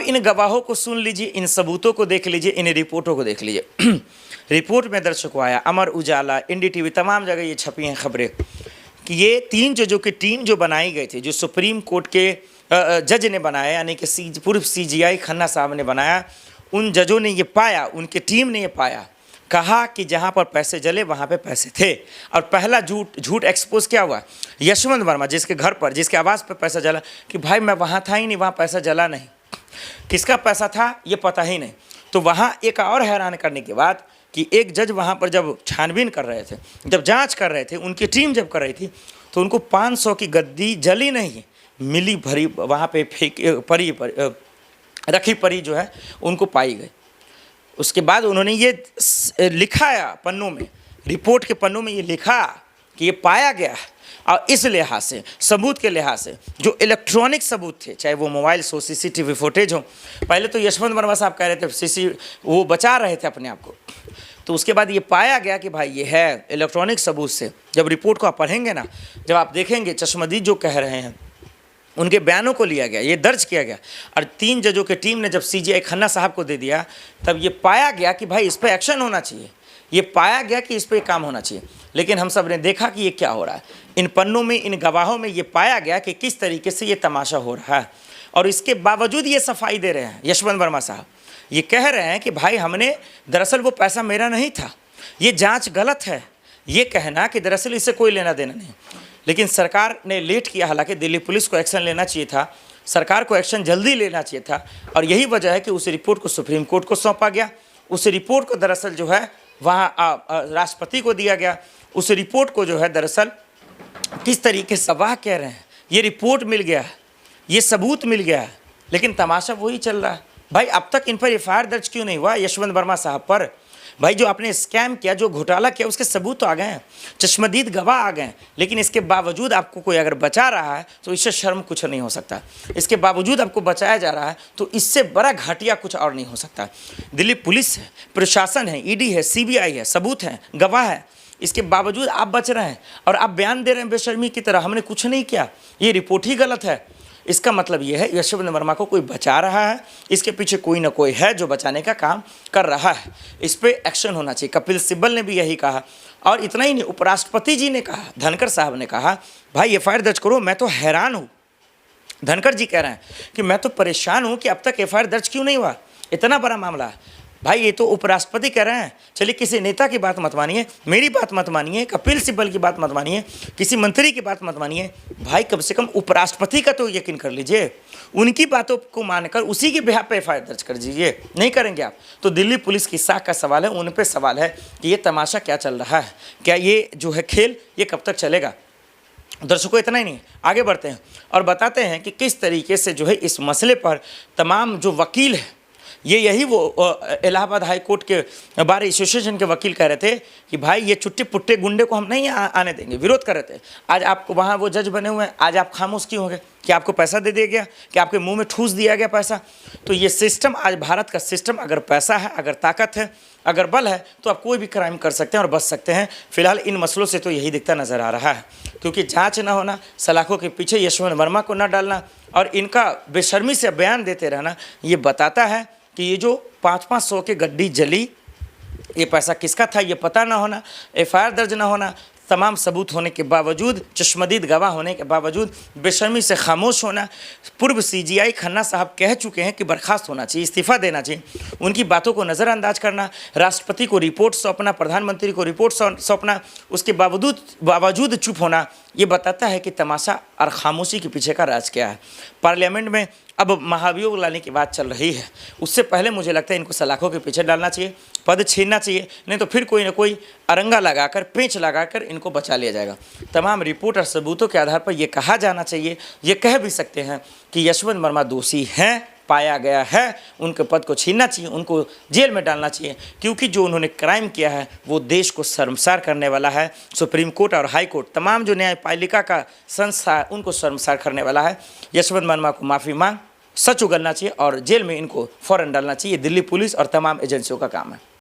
इन गवाहों को सुन लीजिए, इन सबूतों को देख लीजिए, इन रिपोर्टों को देख लीजिए। रिपोर्ट में दर्शकों आया, अमर उजाला, एनडीटीवी, तमाम जगह ये छपी हैं खबरें कि ये 3 जजों की टीम जो बनाई गई थी, जो सुप्रीम कोर्ट के जज ने बनाया, यानी कि पूर्व सीजीआई खन्ना साहब ने बनाया, उन जजों ने ये पाया, उनकी टीम ने ये पाया, कहा कि जहाँ पर पैसे जले वहाँ पे पैसे थे। और पहला झूठ एक्सपोज क्या हुआ, यशवंत वर्मा जिसके घर पर, जिसके आवास पर पैसा जला, कि भाई मैं वहाँ था ही नहीं, वहाँ पैसा जला नहीं, किसका पैसा था ये पता ही नहीं। तो वहाँ एक और हैरान करने की बात कि एक जज वहाँ पर जब छानबीन कर रहे थे, जब जांच कर रहे थे, उनकी टीम जब कर रही थी, तो उनको 500 की गद्दी जली नहीं, मिली भरी वहाँ पे रखी परी जो है उनको पाई गई। उसके बाद उन्होंने ये लिखाया पन्नों में, रिपोर्ट के पन्नों में ये लिखा कि ये पाया गया। और इस लिहाज से, सबूत के लिहाज से, जो इलेक्ट्रॉनिक सबूत थे, चाहे वो मोबाइल्स हो, सीसीटीवी फुटेज हो, पहले तो यशवंत वर्मा साहब कह रहे थे वो बचा रहे थे अपने आप को, तो उसके बाद ये पाया गया कि भाई ये है इलेक्ट्रॉनिक सबूत से। जब रिपोर्ट को आप पढ़ेंगे ना, जब आप देखेंगे चश्मदीद जो कह रहे हैं, उनके बयानों को लिया गया, ये दर्ज किया गया, और 3 जजों की टीम ने जब सीजीआई खन्ना साहब को दे दिया, तब ये पाया गया कि भाई इस पर एक्शन होना चाहिए, ये पाया गया कि इस पर काम होना चाहिए। लेकिन हम सब ने देखा कि ये क्या हो रहा है, इन पन्नों में, इन गवाहों में ये पाया गया कि किस तरीके से ये तमाशा हो रहा है। और इसके बावजूद ये सफाई दे रहे हैं यशवंत वर्मा साहब, ये कह रहे हैं कि भाई हमने, दरअसल वो पैसा मेरा नहीं था, ये जांच गलत है, ये कहना कि दरअसल इससे कोई लेना देना नहीं। लेकिन सरकार ने लेट किया, हालांकि दिल्ली पुलिस को एक्शन लेना चाहिए था, सरकार को एक्शन जल्दी लेना चाहिए था, और यही वजह है कि उस रिपोर्ट को सुप्रीम कोर्ट को सौंपा गया। उस रिपोर्ट को दरअसल जो है वहाँ राष्ट्रपति को दिया गया। उस रिपोर्ट को जो है दरअसल किस तरीके से गवाह कह रहे हैं, ये रिपोर्ट मिल गया है, ये सबूत मिल गया है, लेकिन तमाशा वही चल रहा है। भाई अब तक इन पर एफआईआर दर्ज क्यों नहीं हुआ यशवंत वर्मा साहब पर? भाई जो आपने स्कैम किया, जो घोटाला किया, उसके सबूत तो आ गए हैं, चश्मदीद गवाह आ गए, लेकिन इसके बावजूद आपको कोई अगर बचा रहा है तो इससे शर्म कुछ नहीं हो सकता। इसके बावजूद आपको बचाया जा रहा है तो इससे बड़ा घाटिया कुछ और नहीं हो सकता। दिल्ली पुलिस है, प्रशासन है, ईडी है, सीबीआई है, सबूत है, गवाह है, इसके बावजूद आप बच रहे हैं और आप बयान दे रहे हैं बेशर्मी की तरह, हमने कुछ नहीं किया, ये रिपोर्ट ही गलत है। इसका मतलब ये है यशवंत वर्मा को कोई बचा रहा है, इसके पीछे कोई ना कोई है जो बचाने का काम कर रहा है। इस पर एक्शन होना चाहिए। कपिल सिब्बल ने भी यही कहा, और इतना ही नहीं, उपराष्ट्रपति जी ने कहा, धनखड़ साहब ने कहा, भाई एफआईआर दर्ज करो। मैं तो हैरान हूँ, धनखड़ जी कह रहे हैं कि मैं तो परेशान हूँ कि अब तक एफआईआर दर्ज क्यों नहीं हुआ, इतना बड़ा मामला है। भाई ये तो उपराष्ट्रपति कह रहे हैं, चलिए किसी नेता की बात मत मानिए, मेरी बात मत मानिए, कपिल सिब्बल की बात मत मानिए, किसी मंत्री की बात मत मानिए, भाई कम से कम उपराष्ट्रपति का तो यकीन कर लीजिए, उनकी बातों को मानकर उसी के बिहाफ पे एफआईआर दर्ज कर दीजिए। नहीं करेंगे आप तो दिल्ली पुलिस की साख का सवाल है, उन पर सवाल है कि ये तमाशा क्या चल रहा है, क्या ये जो है खेल ये कब तक चलेगा। दर्शकों इतना ही नहीं, आगे बढ़ते हैं और बताते हैं कि किस तरीके से जो है इस मसले पर तमाम जो वकील है, ये यही वो इलाहाबाद हाई कोर्ट के बार एसोसिएशन के वकील कह रहे थे कि भाई ये चुट्टे पुट्टे गुंडे को हम नहीं आने देंगे, विरोध कर रहे थे। आज आपको वहाँ वो जज बने हुए हैं, आज आप खामोश क्यों हो गए? कि आपको पैसा दे दिया गया, कि आपके मुंह में ठूस दिया गया पैसा? तो ये सिस्टम, आज भारत का सिस्टम, अगर पैसा है, अगर ताकत है, अगर बल है, तो आप कोई भी क्राइम कर सकते हैं और बच सकते हैं। फिलहाल इन मसलों से तो यही दिखता नजर आ रहा है, क्योंकि जांच ना होना, सलाखों के पीछे यशवंत वर्मा को न डालना और इनका बेशर्मी से बयान देते रहना, ये बताता है कि ये जो 500 की गड्डी जली, ये पैसा किसका था ये पता ना होना, एफआईआर दर्ज ना होना, तमाम सबूत होने के बावजूद, चश्मदीद गवाह होने के बावजूद बेशर्मी से खामोश होना। पूर्व सीजीआई खन्ना साहब कह चुके हैं कि बर्खास्त होना चाहिए, इस्तीफ़ा देना चाहिए, उनकी बातों को नज़रअंदाज करना, राष्ट्रपति को रिपोर्ट सौंपना, प्रधानमंत्री को रिपोर्ट सौंपना, उसके बावजूद चुप होना, ये बताता है कि तमाशा और खामोशी के पीछे का राज क्या है। पार्लियामेंट में अब महाभियोग लाने की बात चल रही है, उससे पहले मुझे लगता है इनको सलाखों के पीछे डालना चाहिए, पद छीनना चाहिए, नहीं तो फिर कोई ना कोई अरंगा लगाकर, पेंच लगाकर इनको बचा लिया जाएगा। तमाम रिपोर्ट और सबूतों के आधार पर यह कहा जाना चाहिए, ये कह भी सकते हैं कि यशवंत वर्मा दोषी हैं, पाया गया है, उनके पद को छीनना चाहिए, उनको जेल में डालना चाहिए, क्योंकि जो उन्होंने क्राइम किया है वो देश को शर्मसार करने वाला है। सुप्रीम कोर्ट और हाई कोर्ट, तमाम जो न्यायपालिका का संस्था है, उनको शर्मसार करने वाला है। यशवंत वर्मा को माफ़ी मांग, सच उगलना चाहिए और जेल में इनको फ़ौरन डालना चाहिए। दिल्ली पुलिस और तमाम एजेंसियों का काम है।